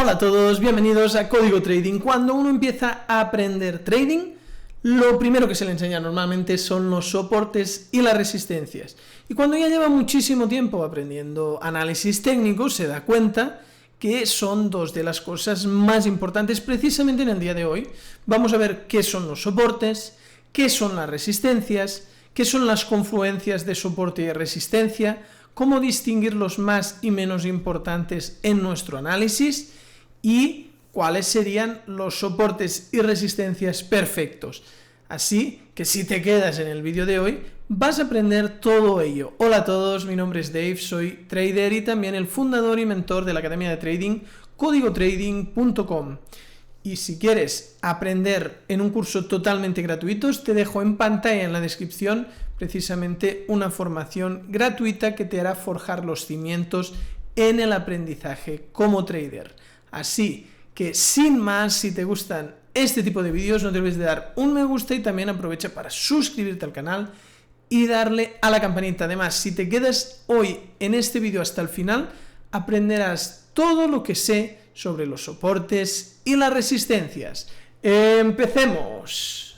Hola a todos, bienvenidos a Código Trading. Cuando uno empieza a aprender trading, lo primero que se le enseña normalmente son los soportes y las resistencias. Y cuando ya lleva muchísimo tiempo aprendiendo análisis técnico, se da cuenta que son dos de las cosas más importantes precisamente en el día de hoy. Vamos a ver qué son los soportes, qué son las resistencias, qué son las confluencias de soporte y resistencia, cómo distinguir los más y menos importantes en nuestro análisis y cuáles serían los soportes y resistencias perfectos. Así que si te quedas en el vídeo de hoy, vas a aprender todo ello. Hola a todos, mi nombre es Dave, soy trader y también el fundador y mentor de la Academia de Trading, códigotrading.com. Y si quieres aprender en un curso totalmente gratuito, te dejo en pantalla en la descripción precisamente una formación gratuita que te hará forjar los cimientos en el aprendizaje como trader. Así que sin más, si te gustan este tipo de vídeos, no te olvides de dar un me gusta y también aprovecha para suscribirte al canal y darle a la campanita. Además, si te quedas hoy en este vídeo hasta el final, aprenderás todo lo que sé sobre los soportes y las resistencias. ¡Empecemos!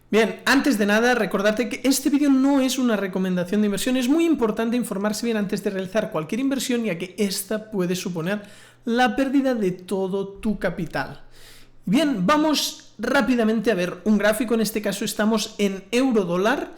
Bien, antes de nada, recordarte que este vídeo no es una recomendación de inversión. Es muy importante informarse bien antes de realizar cualquier inversión, ya que esta puede suponer la pérdida de todo tu capital. Bien, vamos rápidamente a ver un gráfico. En este caso estamos en euro-dólar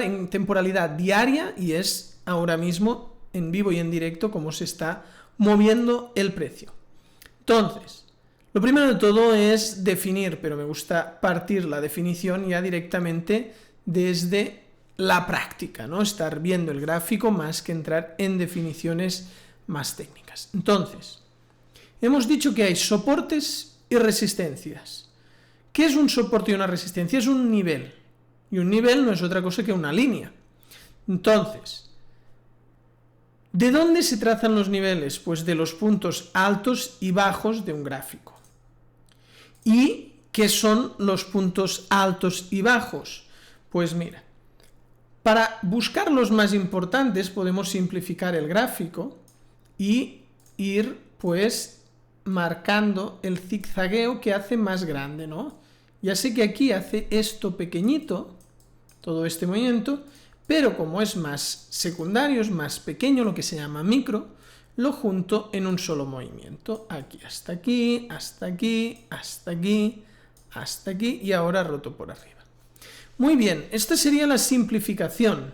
en temporalidad diaria, y es ahora mismo en vivo y en directo como se está moviendo el precio. Entonces, lo primero de todo es definir, pero me gusta partir la definición ya directamente desde la práctica, ¿no? Estar viendo el gráfico más que entrar en definiciones más técnicas. Entonces, hemos dicho que hay soportes y resistencias. ¿Qué es un soporte y una resistencia? Es un nivel, y un nivel no es otra cosa que una línea. Entonces, ¿de dónde se trazan los niveles? Pues de los puntos altos y bajos de un gráfico. ¿Y qué son los puntos altos y bajos? Pues mira, para buscar los más importantes podemos simplificar el gráfico y ir pues marcando el zigzagueo que hace más grande, ¿no? Ya sé que aquí hace esto pequeñito, todo este movimiento, pero como es más secundario, es más pequeño, lo que se llama micro, lo junto en un solo movimiento, aquí hasta aquí, hasta aquí, hasta aquí, hasta aquí, y ahora roto por arriba. Muy bien, esta sería la simplificación,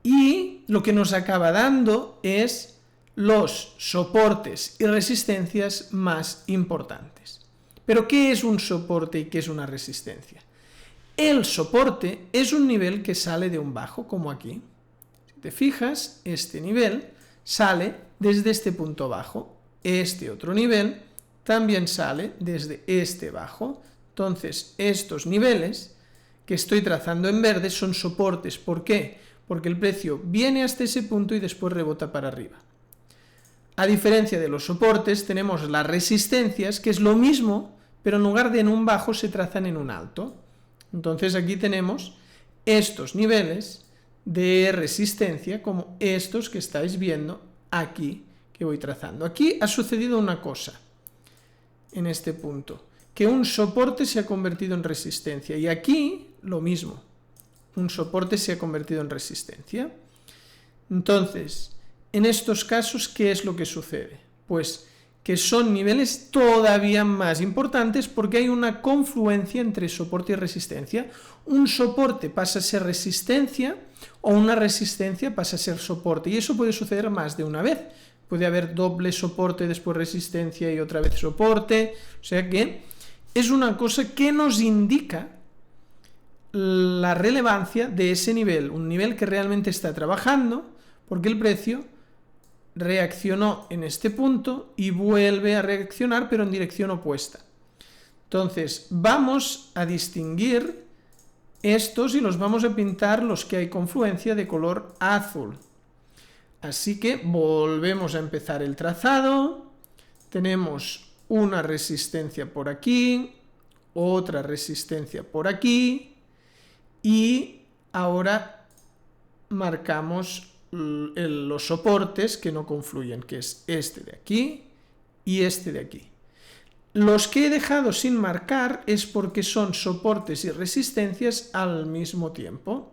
y lo que nos acaba dando es los soportes y resistencias más importantes. ¿Pero qué es un soporte y qué es una resistencia? El soporte es un nivel que sale de un bajo, como aquí. Si te fijas, este nivel sale desde este punto bajo. Este otro nivel también sale desde este bajo. Entonces, estos niveles que estoy trazando en verde son soportes. ¿Por qué? Porque el precio viene hasta ese punto y después rebota para arriba. A diferencia de los soportes, tenemos las resistencias, que es lo mismo, pero en lugar de en un bajo se trazan en un alto. Entonces aquí tenemos estos niveles de resistencia como estos que estáis viendo aquí que voy trazando. Aquí ha sucedido una cosa en este punto, que un soporte se ha convertido en resistencia, y aquí lo mismo, un soporte se ha convertido en resistencia. Entonces, en estos casos, ¿qué es lo que sucede? Pues que son niveles todavía más importantes porque hay una confluencia entre soporte y resistencia. Un soporte pasa a ser resistencia o una resistencia pasa a ser soporte, y eso puede suceder más de una vez. Puede haber doble soporte, después resistencia y otra vez soporte. O sea que es una cosa que nos indica la relevancia de ese nivel, un nivel que realmente está trabajando, porque el precio reaccionó en este punto y vuelve a reaccionar, pero en dirección opuesta. Entonces, vamos a distinguir estos y los vamos a pintar los que hay confluencia de color azul. Así que volvemos a empezar el trazado. Tenemos una resistencia por aquí, otra resistencia por aquí y ahora marcamos los soportes que no confluyen, que es este de aquí y este de aquí. Los que he dejado sin marcar es porque son soportes y resistencias al mismo tiempo,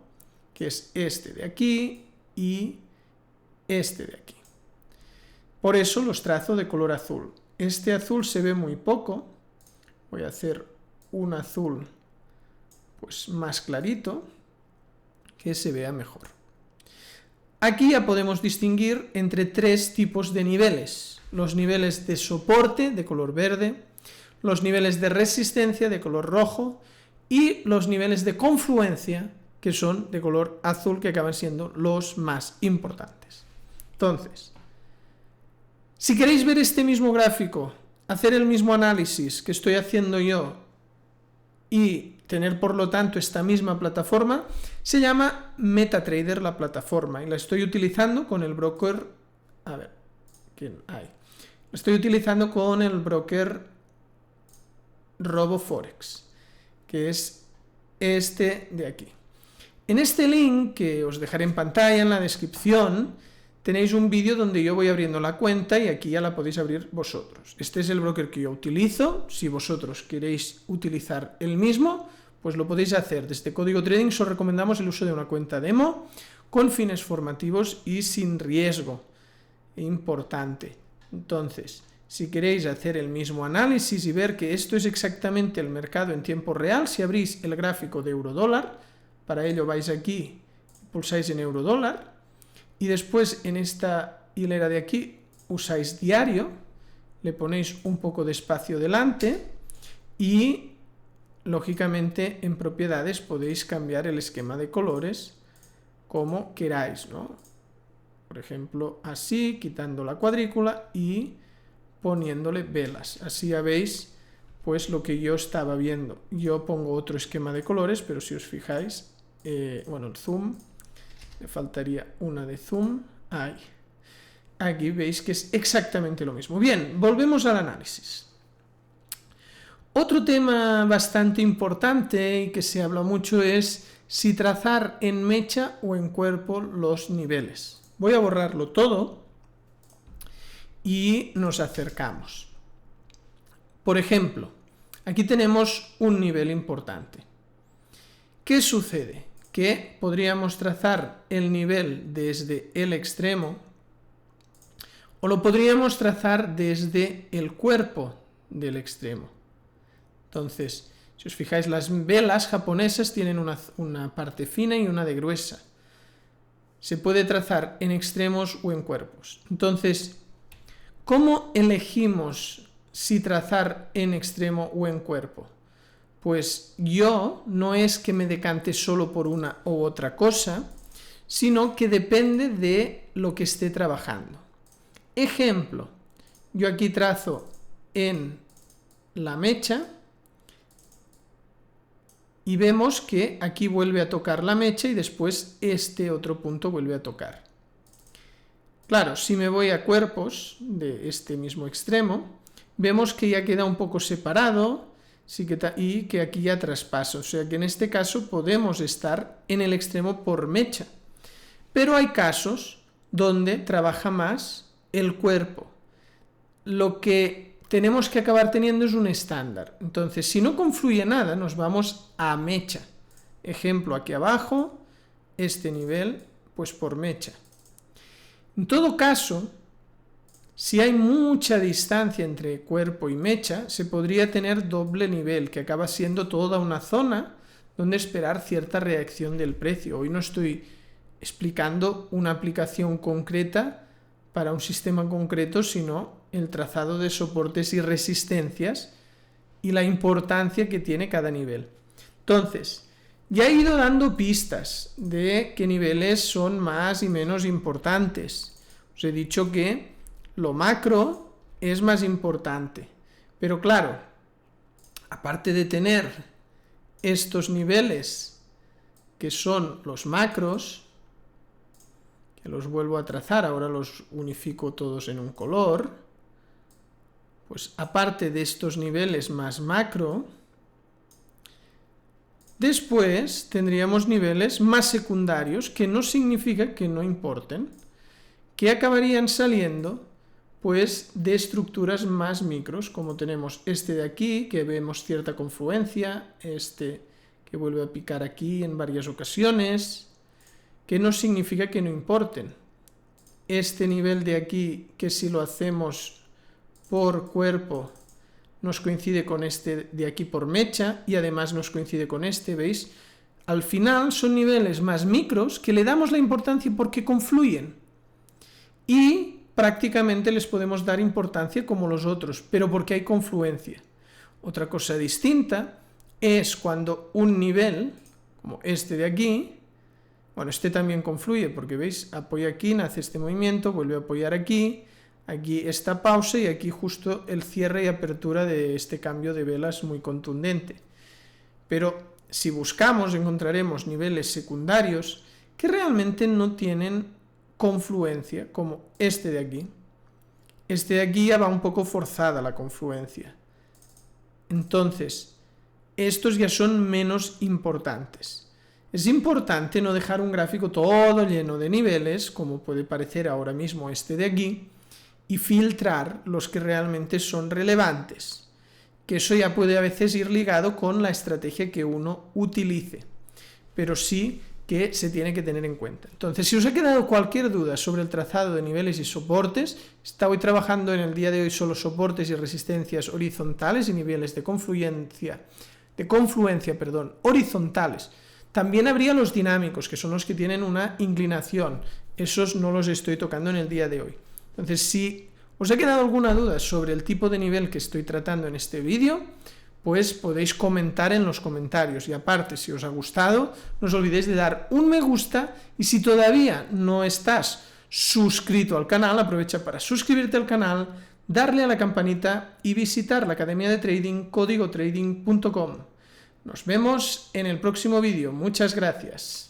que es este de aquí y este de aquí. Por eso los trazo de color azul. Este azul se ve muy poco. Voy a hacer un azul pues más clarito, que se vea mejor. Aquí ya podemos distinguir entre tres tipos de niveles. Los niveles de soporte de color verde, los niveles de resistencia de color rojo y los niveles de confluencia que son de color azul, que acaban siendo los más importantes. Entonces, si queréis ver este mismo gráfico, hacer el mismo análisis que estoy haciendo yo y tener por lo tanto esta misma plataforma, se llama MetaTrader la plataforma y la estoy utilizando con el broker, a ver, ¿quién hay? La estoy utilizando con el broker RoboForex, que es este de aquí. En este link que os dejaré en pantalla en la descripción tenéis un vídeo donde yo voy abriendo la cuenta y aquí ya la podéis abrir vosotros. Este es el broker que yo utilizo. Si vosotros queréis utilizar el mismo, pues lo podéis hacer. Desde Código Trading os recomendamos el uso de una cuenta demo con fines formativos y sin riesgo. Importante. Entonces, si queréis hacer el mismo análisis y ver que esto es exactamente el mercado en tiempo real, si abrís el gráfico de euro-dólar, para ello vais aquí, pulsáis en euro-dólar, y después en esta hilera de aquí usáis diario, le ponéis un poco de espacio delante y lógicamente en propiedades podéis cambiar el esquema de colores como queráis, ¿no? Por ejemplo, así, quitando la cuadrícula y poniéndole velas. Así ya veis pues lo que yo estaba viendo. Yo pongo otro esquema de colores, pero si os fijáis, bueno, el zoom, le faltaría una de zoom, ahí. Aquí veis que es exactamente lo mismo. Bien, volvemos al análisis. Otro tema bastante importante y que se habla mucho es si trazar en mecha o en cuerpo los niveles. Voy a borrarlo todo y nos acercamos. Por ejemplo, aquí tenemos un nivel importante. ¿Qué sucede? Que podríamos trazar el nivel desde el extremo o lo podríamos trazar desde el cuerpo del extremo. Entonces, si os fijáis, las velas japonesas tienen una parte fina y una de gruesa. Se puede trazar en extremos o en cuerpos. Entonces, ¿cómo elegimos si trazar en extremo o en cuerpo? Pues yo no es que me decante solo por una u otra cosa, sino que depende de lo que esté trabajando. Ejemplo, yo aquí trazo en la mecha y vemos que aquí vuelve a tocar la mecha y después este otro punto vuelve a tocar. Claro, si me voy a cuerpos de este mismo extremo, vemos que ya queda un poco separado y que aquí ya traspasa. O sea que en este caso podemos estar en el extremo por mecha. Pero hay casos donde trabaja más el cuerpo. Lo que tenemos que acabar teniendo es un estándar. Entonces, si no confluye nada, nos vamos a mecha. Ejemplo, aquí abajo, este nivel, pues por mecha. En todo caso, si hay mucha distancia entre cuerpo y mecha, se podría tener doble nivel, que acaba siendo toda una zona donde esperar cierta reacción del precio. Hoy no estoy explicando una aplicación concreta para un sistema concreto, sino el trazado de soportes y resistencias y la importancia que tiene cada nivel. Entonces, ya he ido dando pistas de qué niveles son más y menos importantes. Os he dicho que lo macro es más importante, pero claro, aparte de tener estos niveles que son los macros, que los vuelvo a trazar, ahora los unifico todos en un color, pues aparte de estos niveles más macro, Después tendríamos niveles más secundarios, que no significa que no importen, que acabarían saliendo pues de estructuras más micros, como tenemos este de aquí, que vemos cierta confluencia, este que vuelve a picar aquí en varias ocasiones, que no significa que no importen. Este nivel de aquí, que si lo hacemos por cuerpo, nos coincide con este de aquí por mecha, y además nos coincide con este, ¿veis? Al final son niveles más micros que le damos la importancia porque confluyen. Y prácticamente les podemos dar importancia como los otros, pero porque hay confluencia. Otra cosa distinta es cuando un nivel, como este de aquí, bueno, este también confluye, porque veis, apoya aquí, nace este movimiento, vuelve a apoyar aquí, aquí esta pausa y aquí justo el cierre y apertura de este cambio de velas muy contundente. Pero si buscamos encontraremos niveles secundarios que realmente no tienen confluencia, como este de aquí. Este de aquí ya va un poco forzada la confluencia. Entonces, estos ya son menos importantes. Es importante no dejar un gráfico todo lleno de niveles, como puede parecer ahora mismo este de aquí, y filtrar los que realmente son relevantes, que eso ya puede a veces ir ligado con la estrategia que uno utilice, pero sí que se tiene que tener en cuenta. Entonces, si os ha quedado cualquier duda sobre el trazado de niveles y soportes, estoy trabajando en el día de hoy solo soportes y resistencias horizontales y niveles de confluencia horizontales. También habría los dinámicos, que son los que tienen una inclinación. Esos no los estoy tocando en el día de hoy. Entonces, si os ha quedado alguna duda sobre el tipo de nivel que estoy tratando en este vídeo, pues podéis comentar en los comentarios. Y aparte, si os ha gustado, no os olvidéis de dar un me gusta, y si todavía no estás suscrito al canal, aprovecha para suscribirte al canal, darle a la campanita y visitar la academia de trading códigotrading.com. Nos vemos en el próximo vídeo. Muchas gracias.